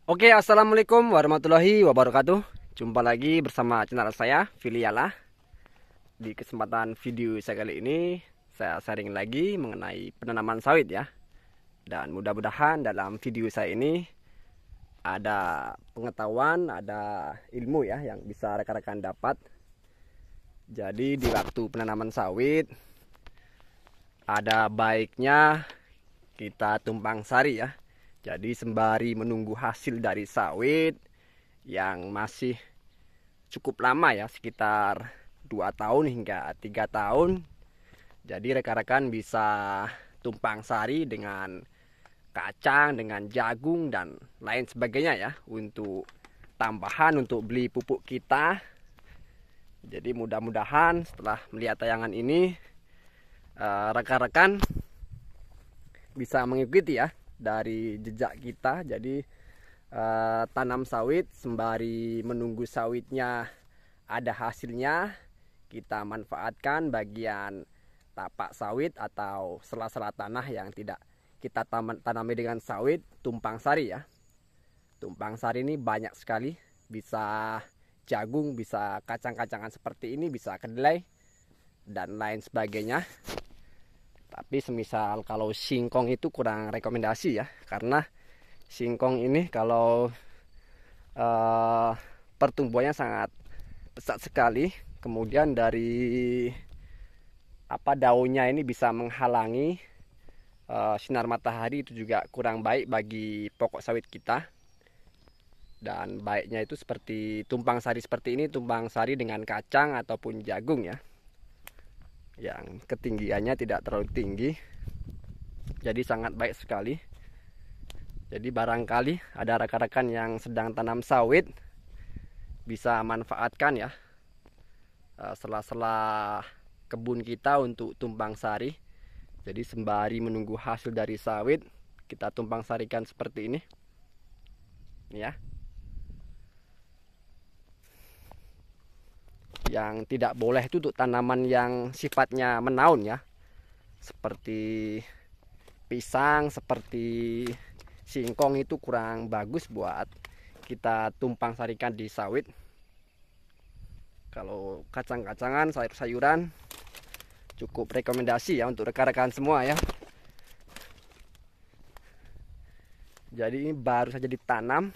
Oke, assalamualaikum warahmatullahi wabarakatuh. Jumpa lagi bersama channel saya, Filiala. Di kesempatan video saya kali ini, saya sharing lagi mengenai penanaman sawit ya. Dan mudah-mudahan dalam video saya ini ada pengetahuan, ada ilmu ya yang bisa rekan-rekan dapat. Jadi di waktu penanaman sawit, ada baiknya kita tumpang sari ya. Jadi sembari menunggu hasil dari sawit yang masih cukup lama ya, sekitar 2 tahun hingga 3 tahun. Jadi rekan-rekan bisa tumpang sari dengan kacang, dengan jagung dan lain sebagainya ya, untuk tambahan untuk beli pupuk kita. Jadi mudah-mudahan setelah melihat tayangan ini rekan-rekan bisa mengikuti ya dari jejak kita. Jadi tanam sawit sembari menunggu sawitnya ada hasilnya, kita manfaatkan bagian tapak sawit atau sela-sela tanah yang tidak kita tanami dengan sawit, tumpang sari ya. Tumpang sari ini banyak sekali, bisa jagung, bisa kacang-kacangan seperti ini, bisa kedelai dan lain sebagainya. Tapi semisal kalau singkong itu kurang rekomendasi ya, karena singkong ini kalau pertumbuhannya sangat pesat sekali. Kemudian dari daunnya ini bisa menghalangi sinar matahari, itu juga kurang baik bagi pokok sawit kita. Dan baiknya itu seperti tumpang sari seperti ini, tumpang sari dengan kacang ataupun jagung ya, yang ketinggiannya tidak terlalu tinggi. Jadi sangat baik sekali. Jadi barangkali ada rekan-rekan yang sedang tanam sawit bisa manfaatkan ya sela-sela kebun kita untuk tumpang sari. Jadi sembari menunggu hasil dari sawit, kita tumpang sarikan seperti ini ya. Yang tidak boleh itu untuk tanaman yang sifatnya menaun ya, seperti pisang, seperti singkong, itu kurang bagus buat kita tumpang sarikan di sawit. Kalau kacang-kacangan, sayur-sayuran cukup rekomendasi ya untuk rekan-rekan semua ya. Jadi ini baru saja ditanam,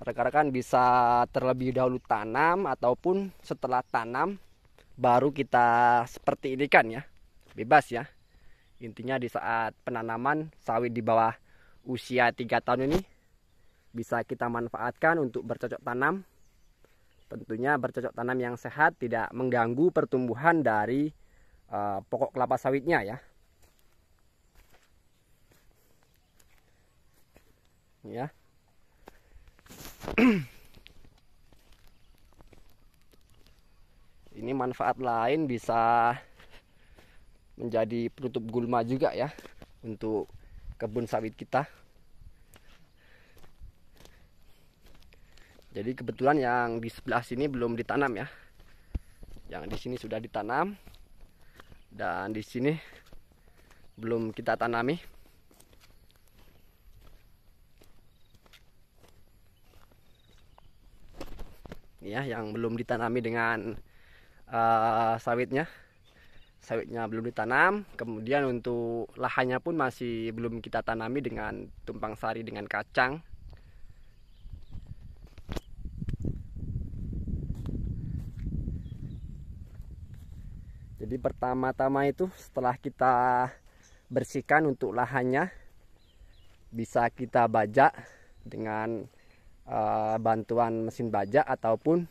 rekan-rekan bisa terlebih dahulu tanam ataupun setelah tanam baru kita seperti ini kan ya, bebas ya. Intinya di saat penanaman sawit di bawah usia 3 tahun ini bisa kita manfaatkan untuk bercocok tanam. Tentunya bercocok tanam yang sehat, tidak mengganggu pertumbuhan dari pokok kelapa sawitnya ya. Ya. Ini manfaat lain, bisa menjadi penutup gulma juga ya untuk kebun sawit kita. Jadi kebetulan yang di sebelah sini belum ditanam ya. Yang di sini sudah ditanam dan di sini belum kita tanami. Ya, yang belum ditanami dengan sawitnya. Sawitnya belum ditanam. Kemudian untuk lahannya pun masih belum kita tanami dengan tumpang sari dengan kacang. Jadi pertama-tama itu setelah kita bersihkan untuk lahannya, bisa kita bajak dengan bantuan mesin bajak ataupun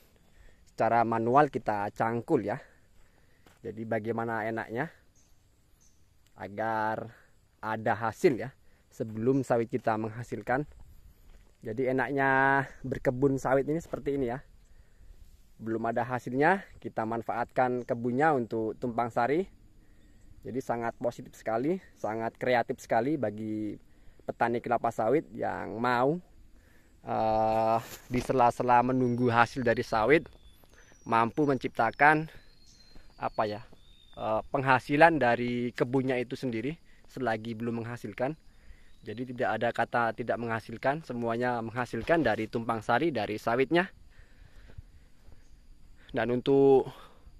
secara manual kita cangkul ya. Jadi bagaimana enaknya agar ada hasil ya sebelum sawit kita menghasilkan. Jadi enaknya berkebun sawit ini seperti ini ya. Belum ada hasilnya, kita manfaatkan kebunnya untuk tumpang sari. Jadi sangat positif sekali, sangat kreatif sekali bagi petani kelapa sawit yang mau di sela-sela menunggu hasil dari sawit mampu menciptakan penghasilan dari kebunnya itu sendiri selagi belum menghasilkan. Jadi tidak ada kata tidak menghasilkan, semuanya menghasilkan dari tumpang sari dari sawitnya. Dan untuk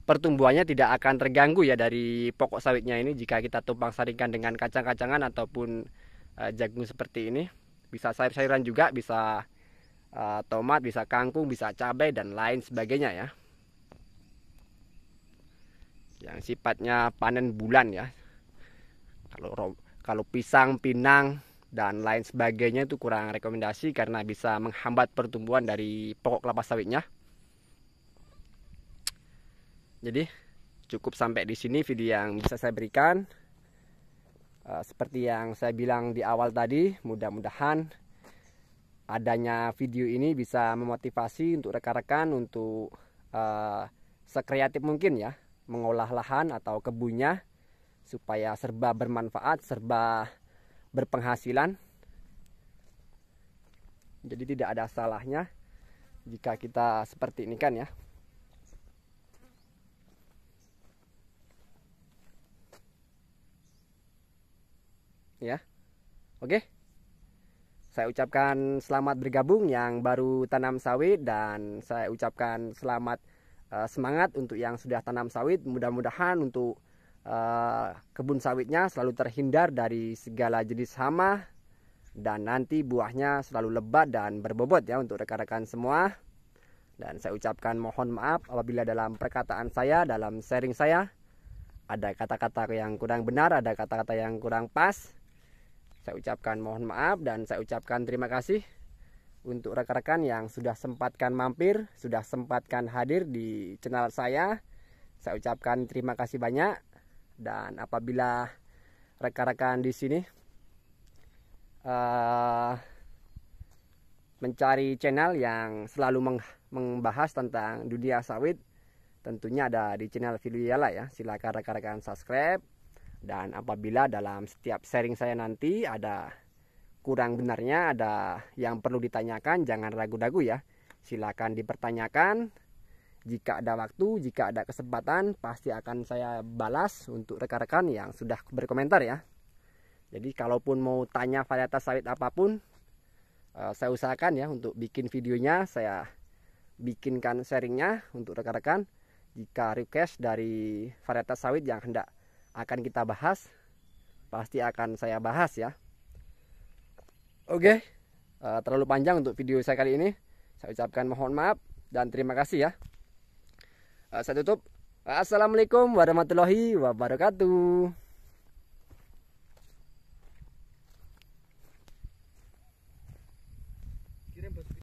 pertumbuhannya tidak akan terganggu ya dari pokok sawitnya ini jika kita tumpang sarikan dengan kacang-kacangan ataupun jagung seperti ini. Bisa sayur-sayuran juga, bisa tomat, bisa kangkung, bisa cabai dan lain sebagainya ya. Yang sifatnya panen bulan ya. Kalau pisang, pinang dan lain sebagainya itu kurang rekomendasi karena bisa menghambat pertumbuhan dari pokok kelapa sawitnya. Jadi cukup sampai di sini video yang bisa saya berikan. Seperti yang saya bilang di awal tadi, mudah-mudahan adanya video ini bisa memotivasi untuk rekan-rekan untuk sekreatif mungkin ya mengolah lahan atau kebunnya supaya serba bermanfaat, serba berpenghasilan. Jadi tidak ada salahnya jika kita seperti ini kan ya. Ya. Oke. Saya ucapkan selamat bergabung yang baru tanam sawit dan saya ucapkan selamat semangat untuk yang sudah tanam sawit. Mudah-mudahan untuk kebun sawitnya selalu terhindar dari segala jenis hama dan nanti buahnya selalu lebat dan berbobot ya untuk rekan-rekan semua. Dan saya ucapkan mohon maaf apabila dalam perkataan saya, dalam sharing saya ada kata-kata yang kurang benar, ada kata-kata yang kurang pas. Saya ucapkan mohon maaf dan saya ucapkan terima kasih untuk rekan-rekan yang sudah sempatkan mampir, sudah sempatkan hadir di channel saya. Saya ucapkan terima kasih banyak. Dan apabila rekan-rekan di sini mencari channel yang selalu membahas tentang dunia sawit, tentunya ada di channel Filiala ya. Silakan rekan-rekan subscribe. Dan apabila dalam setiap sharing saya nanti ada kurang benarnya, ada yang perlu ditanyakan, jangan ragu-ragu ya. Silakan dipertanyakan. Jika ada waktu, jika ada kesempatan, pasti akan saya balas untuk rekan-rekan yang sudah berkomentar ya. Jadi kalaupun mau tanya varietas sawit apapun, saya usahakan ya untuk bikin videonya, saya bikinkan sharingnya untuk rekan-rekan. Jika request dari varietas sawit yang hendak akan kita bahas, pasti akan saya bahas ya. Oke, terlalu panjang untuk video saya kali ini. Saya ucapkan mohon maaf dan terima kasih ya. Saya tutup. Assalamualaikum warahmatullahi wabarakatuh.